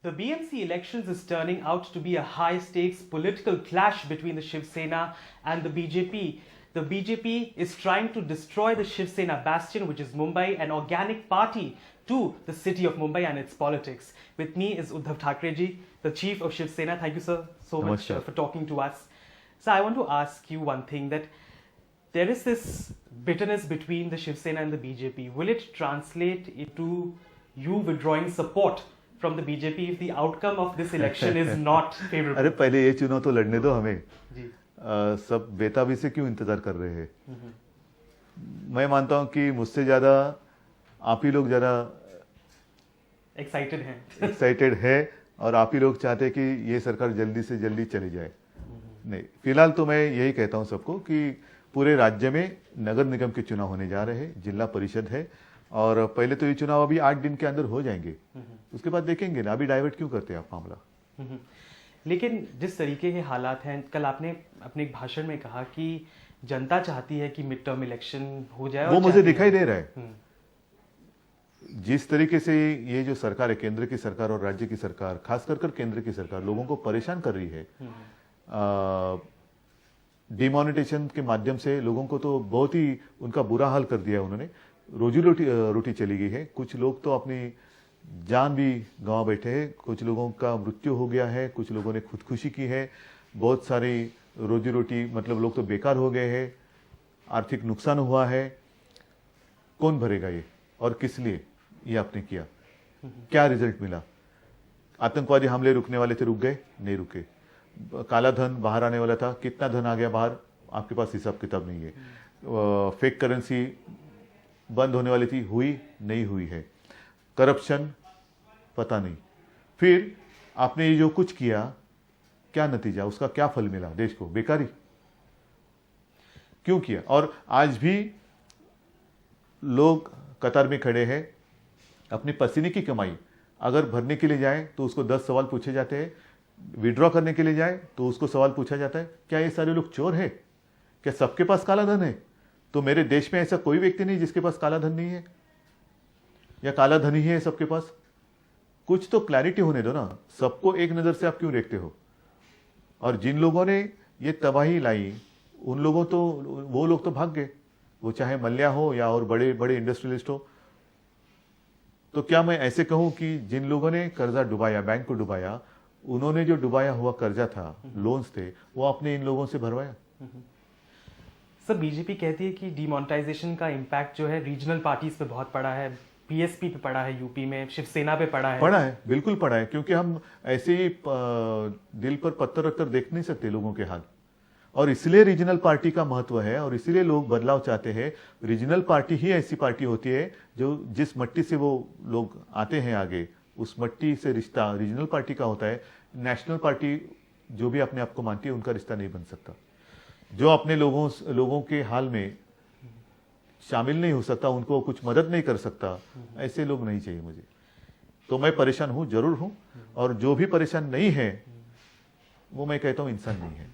The BMC elections is turning out to be a high-stakes political clash between the Shiv Sena and the BJP. The BJP is trying to destroy the Shiv Sena bastion, which is Mumbai, an organic party to the city of Mumbai and its politics. With me is Uddhav Thackeray ji, the chief of Shiv Sena. Thank you, sir, so much for talking to us. So I want to ask you one thing, that there is this bitterness between the Shiv Sena and the BJP. Will it translate into you withdrawing support from the BJP if the outcome of this election is not favorable? अरे पहले ये चुनाव तो लड़ने दो हमें जी। सब बेताबी से क्यों इंतजार कर रहे हैं? मैं मानता हूं कि मुझसे ज्यादा आप ही लोग ज्यादा एक्साइटेड है और आप ही लोग चाहते हैं कि ये सरकार जल्दी से जल्दी चली जाए। नहीं, फिलहाल तो मैं यही कहता हूं सबको कि पूरे राज्य में नगर निगम के चुनाव होने जा रहे हैं, जिला परिषद है, और पहले तो ये चुनाव अभी 8 दिन के अंदर हो जाएंगे, उसके बाद देखेंगे ना। अभी डाइवर्ट क्यों करते हैं आप मामला? लेकिन जिस तरीके के हालात हैं, कल आपने अपने एक भाषण में कहा कि जनता चाहती है कि मिड टर्म इलेक्शन हो जाए, वो मुझे दिखाई दे रहा है। जिस तरीके से ये जो सरकार है, केंद्र की सरकार और राज्य की सरकार, खास कर केंद्र की सरकार लोगों को परेशान कर रही है। डिमोनेटाइजेशन के माध्यम से लोगों को तो बहुत ही उनका बुरा हाल कर दिया उन्होंने। रोजी रोटी चली गई है। कुछ लोग तो अपनी जान भी गंवा बैठे हैं, कुछ लोगों का मृत्यु हो गया है, कुछ लोगों ने खुदकुशी की है। बहुत सारी रोजी रोटी मतलब लोग तो बेकार हो गए हैं, आर्थिक नुकसान हुआ है। कौन भरेगा ये, और किस लिए ये आपने किया? क्या रिजल्ट मिला? आतंकवादी हमले रुकने वाले थे, रुक गए? नहीं रुके। काला धन बाहर आने वाला था, कितना धन आ गया बाहर? आपके पास हिसाब किताब नहीं है। फेक करेंसी बंद होने वाली थी, हुई नहीं हुई है। करप्शन पता नहीं। फिर आपने ये जो कुछ किया, क्या नतीजा, उसका क्या फल मिला देश को? बेकारी। क्यों किया? और आज भी लोग कतार में खड़े हैं, अपनी पसीने की कमाई अगर भरने के लिए जाए तो उसको 10 सवाल पूछे जाते हैं, विड्रॉ करने के लिए जाए तो उसको सवाल पूछा जाता है, क्या ये सारे लोग चोर है? क्या सबके पास काला धन है? तो मेरे देश में ऐसा कोई व्यक्ति नहीं जिसके पास काला धन नहीं है, या काला धन ही है सबके पास। कुछ तो क्लैरिटी होने दो ना। सबको एक नजर से आप क्यों देखते हो? और जिन लोगों ने ये तबाही लाई, उन लोगों तो वो लोग तो भाग गए, वो चाहे मल्ल्या हो या और बड़े बड़े इंडस्ट्रियलिस्ट हो। तो क्या मैं ऐसे कहूं कि जिन लोगों ने कर्जा डुबाया, बैंक को डुबाया, उन्होंने जो डुबाया हुआ कर्जा था, लोन्स थे, वो आपने इन लोगों से भरवाया? सर, बीजेपी कहती है कि डिमोनेटाइजेशन का इम्पैक्ट जो है रीजनल पार्टीज पे बहुत पड़ा है, बीएसपी पे पड़ा है, यूपी में शिवसेना पे पड़ा है, बिल्कुल पड़ा है। क्योंकि हम ऐसे ही दिल पर पत्थर रखकर देख नहीं सकते लोगों के हाल, और इसलिए रीजनल पार्टी का महत्व है, और इसीलिए लोग बदलाव चाहते हैं। रीजनल पार्टी ही ऐसी पार्टी होती है जो जिस मट्टी से वो लोग आते हैं आगे, उस मट्टी से रिश्ता रीजनल पार्टी का होता है। नेशनल पार्टी जो भी अपने आप को मानती है, उनका रिश्ता नहीं बन सकता। जो अपने लोगों के हाल में शामिल नहीं हो सकता, उनको कुछ मदद नहीं कर सकता, ऐसे लोग नहीं चाहिए मुझे। तो मैं परेशान हूं, जरूर हूं, और जो भी परेशान नहीं है वो मैं कहता हूं इंसान नहीं है।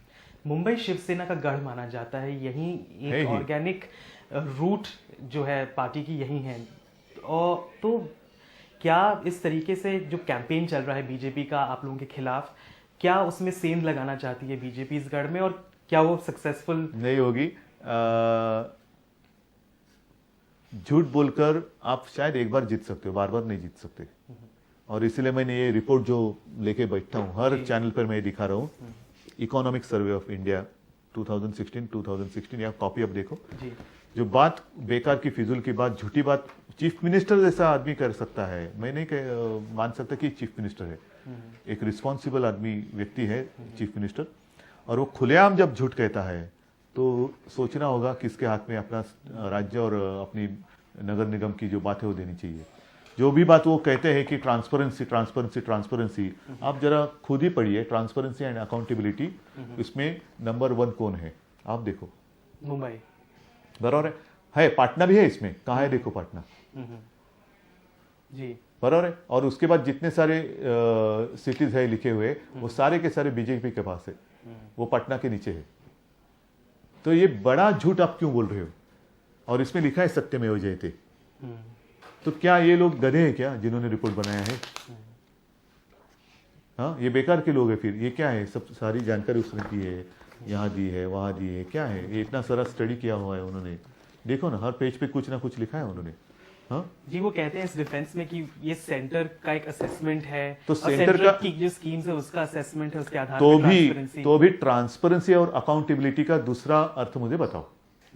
मुंबई शिवसेना का गढ़ माना जाता है, यही एक ऑर्गेनिक रूट जो है पार्टी की यही है। और तो क्या इस तरीके से जो कैंपेन चल रहा है बीजेपी का आप लोगों के खिलाफ, क्या उसमें सेंध लगाना चाहती है बीजेपी इस गढ़ में, और क्या वो सक्सेसफुल नहीं होगी? झूठ बोलकर आप शायद एक बार जीत सकते हो, बार बार नहीं जीत सकते। और इसलिए मैंने ये रिपोर्ट जो लेके बैठा हूं, हर चैनल पर मैं दिखा रहा हूं, इकोनॉमिक सर्वे ऑफ इंडिया 2016, या कॉपी अब देखो जी। जो बात बेकार की, फिजूल की बात, झूठी बात चीफ मिनिस्टर जैसा आदमी कर सकता है। मैं नहीं मान सकता कि चीफ मिनिस्टर है। एक रिस्पॉन्सिबल आदमी, व्यक्ति है चीफ मिनिस्टर, और वो खुलेआम जब झूठ कहता है तो सोचना होगा किसके हाथ में अपना राज्य और अपनी नगर निगम की जो बात है वो देनी चाहिए। जो भी बात वो कहते हैं कि ट्रांसपेरेंसी ट्रांसपेरेंसी ट्रांसपेरेंसी, आप जरा खुद ही पढ़िए। ट्रांसपेरेंसी एंड अकाउंटेबिलिटी, इसमें नंबर 1 कौन है? आप देखो, मुंबई। बराबर है। पाटना भी है इसमें, कहाँ है? देखो पाटना जी, बराबर है। और उसके बाद जितने सारे सिटीज है लिखे हुए, वो सारे के सारे बीजेपी के पास है, वो पटना के नीचे है। तो ये बड़ा झूठ आप क्यों बोल रहे हो? और इसमें लिखा है सत्यमेव जयते। तो क्या ये लोग गधे हैं क्या जिन्होंने रिपोर्ट बनाया है? हाँ, ये बेकार के लोग हैं। फिर ये क्या है, सब सारी जानकारी उसने दी है, यहाँ दी है, वहाँ दी है, क्या है ये, इतना सारा स्टडी किया हुआ है उन्होंने। देखो ना, हर पेज पे कुछ ना कुछ लिखा है उन्होंने। हाँ, जी, वो कहते हैं इस डिफेंस में कि ये सेंटर का एक असेसमेंट है, तो और सेंटर सेंट्रल का की जो स्कीम्स है उसका असेसमेंट है, उसके आधार तो पर भी ट्रांसपेरेंसी। तो भी ट्रांसपेरेंसी और अकाउंटेबिलिटी का दूसरा अर्थ मुझे बताओ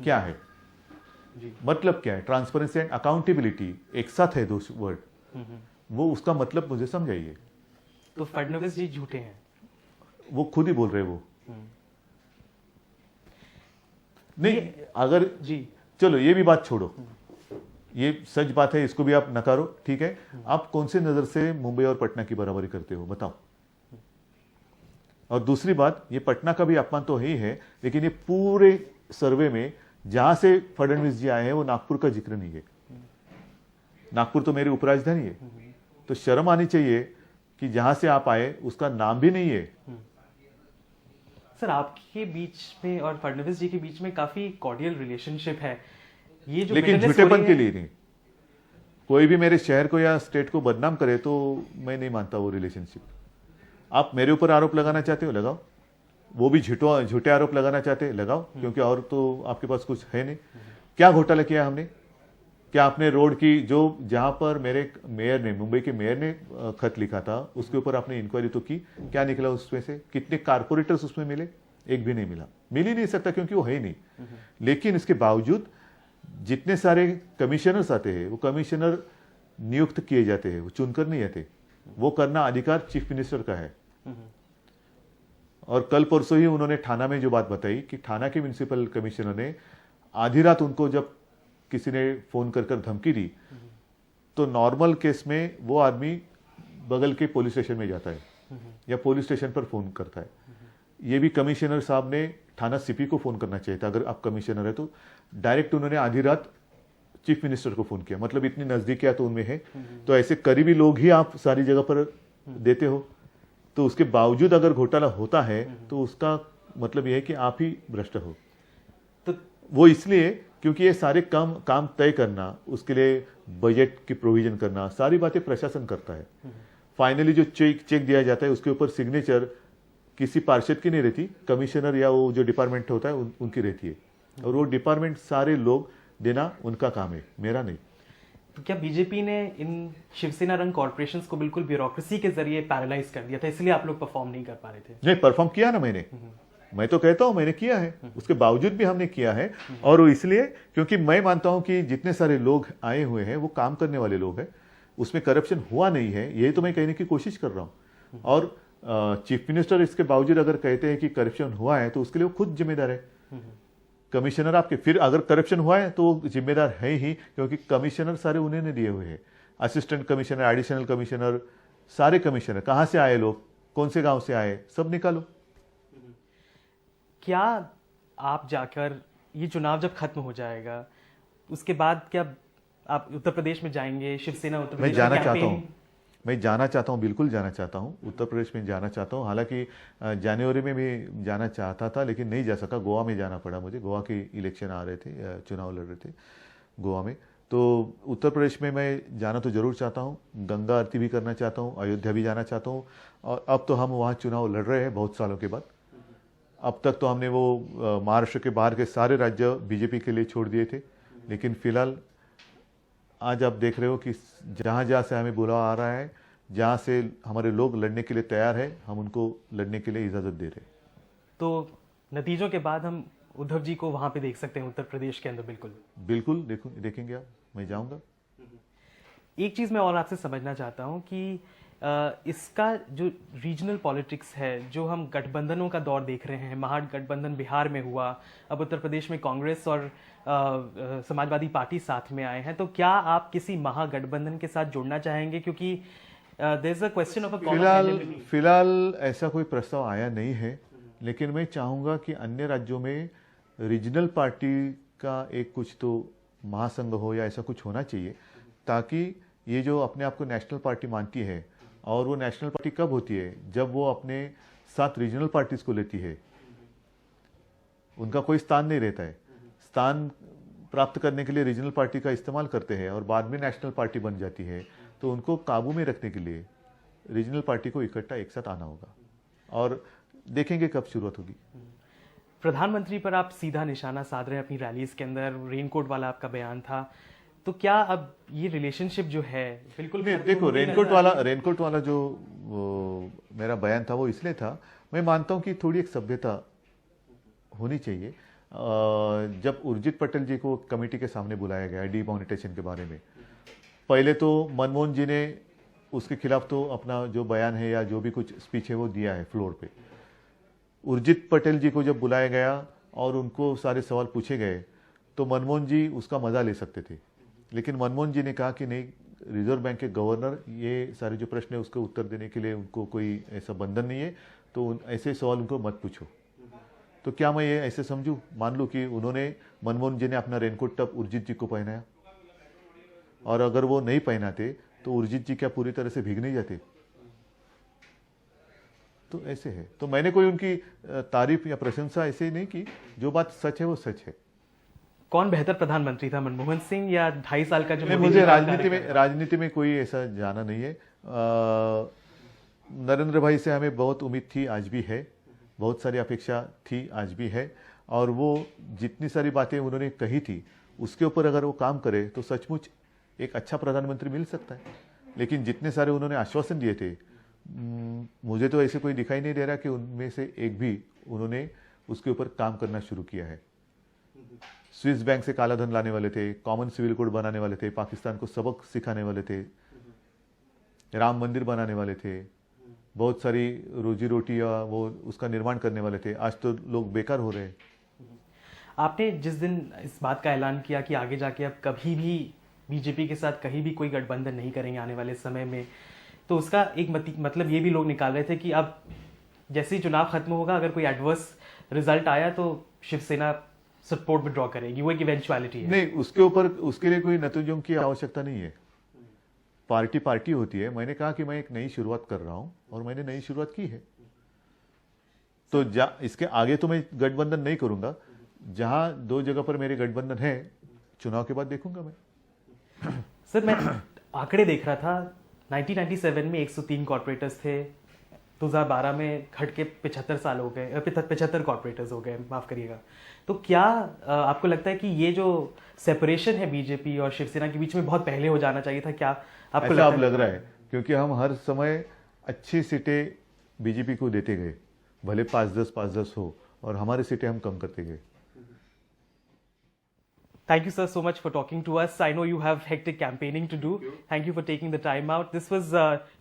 क्या है। जी। मतलब क्या है, ट्रांसपेरेंसी एंड अकाउंटेबिलिटी एक साथ है, दो वर्ड, वो उसका मतलब मुझे समझाइए। तो फडणवीस जी झूठे हैं, वो खुद ही बोल रहे हैं वो। नहीं, अगर जी चलो ये भी बात छोड़ो, ये सच बात है, इसको भी आप नकारो, ठीक है। आप कौन से नजर से मुंबई और पटना की बराबरी करते हो, बताओ। और दूसरी बात, ये पटना का भी अपमान तो ही है, लेकिन ये पूरे सर्वे में जहां से फडणवीस जी आए हैं वो नागपुर का जिक्र नहीं है। नागपुर तो मेरी उपराजधानी है, तो शर्म आनी चाहिए कि जहां से आप आए उसका नाम भी नहीं है। सर, आपके बीच में और फडणवीस जी के बीच में काफी कॉर्डियल रिलेशनशिप है, ये जो लेकिन bitterness हो झूठेपन रही के है- लिए नहीं। कोई भी मेरे शहर को या स्टेट को बदनाम करे तो मैं नहीं मानता वो रिलेशनशिप। आप मेरे ऊपर आरोप लगाना चाहते हो, लगाओ। वो भी झूठे आरोप लगाना चाहते हैं, लगाओ, क्योंकि और तो आपके पास कुछ है नहीं। क्या घोटाला किया हमने? क्या आपने रोड की जो जहां पर मेरे मेयर ने, मुंबई के मेयर ने खत लिखा था, उसके ऊपर आपने इंक्वायरी तो की? क्या निकला उसमें से? कितने कारपोरेटर्स उसमें मिले? एक भी नहीं मिला, मिल ही नहीं सकता क्योंकि वो है ही नहीं। लेकिन इसके बावजूद जितने सारे कमिश्नर्स आते हैं, वो कमिश्नर नियुक्त किए जाते हैं, वो चुनकर नहीं आते। वो करना अधिकार चीफ मिनिस्टर का है। और कल परसों ही उन्होंने ठाणा में जो बात बताई कि ठाणा के म्युनिसिपल कमिश्नर ने आधी रात उनको जब किसी ने फोन कर धमकी दी, तो नॉर्मल केस में वो आदमी बगल के पुलिस स्टेशन में जाता है या पुलिस स्टेशन पर फोन करता है। ये भी कमिश्नर साहब ने थाना सीपी को फोन करना चाहिए था। अगर आप कमिश्नर है तो डायरेक्ट उन्होंने आधी रात चीफ मिनिस्टर को फोन किया। मतलब इतनी नजदीकियां तो उनमें है। तो ऐसे करीबी लोग ही आप सारी जगह पर देते हो, तो उसके बावजूद अगर घोटाला होता है तो उसका मतलब यह है कि आप ही भ्रष्ट हो। तो वो इसलिए क्योंकि ये सारे काम तय करना, उसके लिए बजट की प्रोविजन करना, सारी बातें प्रशासन करता है। फाइनली जो चेक दिया जाता है उसके ऊपर सिग्नेचर किसी पार्षद की नहीं रहती, कमिश्नर या वो जो डिपार्टमेंट होता है उनकी रहती है। और वो डिपार्टमेंट सारे लोग देना उनका काम है, मेरा नहीं। तो क्या बीजेपी ने इन शिवसेना रंग कॉर्पोरेशंस को बिल्कुल ब्यूरोक्रेसी के जरिए पैरालाइज कर दिया था, इसलिए आप लोग परफॉर्म नहीं कर पा रहे थे? नहीं, परफॉर्म किया ना मैंने। मैं तो कहता हूं मैंने किया है, उसके बावजूद भी हमने किया है। और वो इसलिए क्योंकि मैं मानता हूं कि जितने सारे लोग आए हुए हैं वो काम करने वाले लोग हैं, उसमें करप्शन हुआ नहीं है, यही तो मैं कहने की कोशिश कर रहा हूं। और चीफ मिनिस्टर इसके बावजूद अगर कहते हैं कि करप्शन हुआ है तो उसके लिए वो खुद जिम्मेदार है। कमिश्नर आपके, फिर अगर करप्शन हुआ है तो जिम्मेदार है ही, क्योंकि कमिश्नर सारे उन्हें ने दिए हुए हैं। असिस्टेंट कमिश्नर, एडिशनल कमिश्नर, सारे कमिश्नर कहां से आए लोग, कौन से गांव से आए, सब निकालो। क्या आप जाकर, ये चुनाव जब खत्म हो जाएगा उसके बाद क्या आप उत्तर प्रदेश में जाएंगे? शिवसेना उत्तर मैं प्रदेश जाना में चाहता कैंपेन- हूं, मैं जाना चाहता हूं, बिल्कुल जाना चाहता हूं, उत्तर प्रदेश में जाना चाहता हूं। हालांकि जनवरी में भी जाना चाहता था लेकिन नहीं जा सका, गोवा में जाना पड़ा मुझे। गोवा के इलेक्शन आ रहे थे, चुनाव लड़ रहे थे गोवा में। तो उत्तर प्रदेश में मैं जाना तो जरूर चाहता हूं, गंगा आरती भी करना चाहता हूं, अयोध्या भी जाना चाहता हूं। और अब तो हम वहाँ चुनाव लड़ रहे हैं बहुत सालों के बाद। अब तक तो हमने वो महाराष्ट्र के बाहर के सारे राज्य बीजेपी के लिए छोड़ दिए थे, लेकिन फिलहाल आज आप देख रहे हो कि जहां जहां से हमें बुलावा आ रहा है, जहां से हमारे लोग लड़ने के लिए तैयार है, हम उनको लड़ने के लिए इजाजत दे रहे हैं। तो नतीजों के बाद हम उद्धव जी को वहां पे देख सकते हैं उत्तर प्रदेश के अंदर? बिल्कुल बिल्कुल देखेंगे आप, मैं जाऊंगा। एक चीज मैं और आपसे समझना चाहता हूं कि इसका जो रीजनल पॉलिटिक्स है, जो हम गठबंधनों का दौर देख रहे हैं, महागठबंधन बिहार में हुआ, अब उत्तर प्रदेश में कांग्रेस और समाजवादी पार्टी साथ में आए हैं, तो क्या आप किसी महागठबंधन के साथ जुड़ना चाहेंगे? क्योंकि there is a question of a फिलहाल ऐसा कोई प्रस्ताव आया नहीं है, लेकिन मैं चाहूंगा कि अन्य राज्यों में रीजनल पार्टी का एक कुछ तो महासंघ हो या ऐसा कुछ होना चाहिए, ताकि ये जो अपने आप को नेशनल पार्टी मानती है, और वो नेशनल पार्टी कब होती है? जब वो अपने साथ रीजनल पार्टीज को लेती है। उनका कोई स्थान नहीं रहता है, स्थान प्राप्त करने के लिए रीजनल पार्टी का इस्तेमाल करते हैं और बाद में नेशनल पार्टी बन जाती है। तो उनको काबू में रखने के लिए रीजनल पार्टी को इकट्ठा एक साथ आना होगा और देखेंगे कब शुरुआत होगी। प्रधानमंत्री पर आप सीधा निशाना साध रहे हैं अपनी रैलीज के अंदर, रेनकोट वाला आपका बयान था, तो क्या अब ये रिलेशनशिप जो है बिल्कुल नहीं, खत्म देखो होती नजर आ रही है? रेनकोट वाला जो मेरा बयान था वो इसलिए था, मैं मानता हूं कि थोड़ी एक सभ्यता होनी चाहिए। जब उर्जित पटेल जी को कमेटी के सामने बुलाया गया डीमोनेटाइजेशन के बारे में, पहले तो मनमोहन जी ने उसके खिलाफ तो अपना जो बयान है या जो भी कुछ स्पीच है वो दिया है फ्लोर पे। उर्जित पटेल जी को जब बुलाया गया और उनको सारे सवाल पूछे गए तो मनमोहन जी उसका मजा ले सकते थे, लेकिन मनमोहन जी ने कहा कि नहीं, रिजर्व बैंक के गवर्नर ये सारे जो प्रश्न है उसके उत्तर देने के लिए उनको कोई ऐसा बंधन नहीं है, तो ऐसे सवाल उनको मत पूछो। तो क्या मैं ये ऐसे समझूं, मान लूं कि उन्होंने मनमोहन जी ने अपना रेनकोट तब उर्जित जी को पहनाया, और अगर वो नहीं पहनाते तो उर्जित जी क्या पूरी तरह से भीग नहीं जाते? तो ऐसे है, तो मैंने कोई उनकी तारीफ या प्रशंसा ऐसे ही नहीं की, जो बात सच है वो सच है। कौन बेहतर प्रधानमंत्री था, मनमोहन सिंह या 2.5 साल का जो नहीं, मोदी मुझे जी का कार्यकाल? राजनीति में कोई ऐसा जाना नहीं है। नरेंद्र भाई से हमें बहुत उम्मीद थी, आज भी है, बहुत सारी अपेक्षा थी, आज भी है, और वो जितनी सारी बातें उन्होंने कही थी उसके ऊपर अगर वो काम करे तो सचमुच एक अच्छा प्रधानमंत्री मिल सकता है। लेकिन जितने सारे उन्होंने आश्वासन दिए थे, मुझे तो ऐसे कोई दिखाई नहीं दे रहा कि उनमें से एक भी उन्होंने उसके ऊपर काम करना शुरू किया है। स्विस बैंक से काला धन लाने वाले थे, कॉमन सिविल कोड बनाने वाले थे, पाकिस्तान को सबक सिखाने वाले थे, राम मंदिर बनाने वाले थे, बहुत सारी रोजी रोटी या वो उसका निर्माण करने वाले थे। आज तो लोग बेकार हो रहे हैं। आपने जिस दिन इस बात का ऐलान किया कि आगे जाके अब कभी भी बीजेपी के साथ कहीं भी कोई गठबंधन नहीं करेंगे आने वाले समय में, तो उसका एक मतलब ये भी लोग निकाल रहे थे कि अब जैसे ही चुनाव खत्म होगा, अगर कोई एडवर्स रिजल्ट आया तो शिवसेना सपोर्ट विड्रॉ करेगी, वो एक इवेंचुअलिटी है। नहीं, उसके ऊपर उसके लिए कोई नतीजों की आवश्यकता नहीं है। पार्टी होती है। मैंने कहा कि मैं एक नई शुरुआत कर रहा हूं और मैंने नई शुरुआत की है, तो इसके आगे तो मैं गठबंधन नहीं करूंगा। जहां 2 जगह पर मेरे गठबंधन है, चुनाव के बाद देखूंगा मैं। सर, मैं आंकड़े देख रहा था, 1997 में 103 कॉर्पोरेटर्स थे, 2012 में घट के 75 साल हो गए, 75 कॉर्पोरेटर्स हो गए, माफ करिएगा। तो क्या आपको लगता है कि ये जो सेपरेशन है बीजेपी और शिवसेना के बीच में बहुत पहले हो जाना चाहिए था? क्या आपको ऐसा अब लग रहा है? क्योंकि हम हर समय अच्छी सीटें बीजेपी को देते गए, भले 5-10 हो, और हमारी सीटें हम कम करते गए। Thank you, sir, so much for talking to us. I know you have hectic campaigning to do. Thank you for taking the time out. This was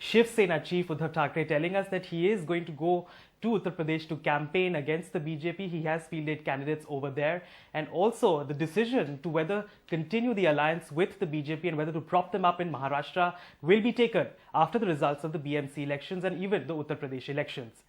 Shiv Sena Chief Uddhav Thackeray telling us that he is going to go to Uttar Pradesh to campaign against the BJP. He has fielded candidates over there. And also the decision to whether continue the alliance with the BJP and whether to prop them up in Maharashtra will be taken after the results of the BMC elections and even the Uttar Pradesh elections.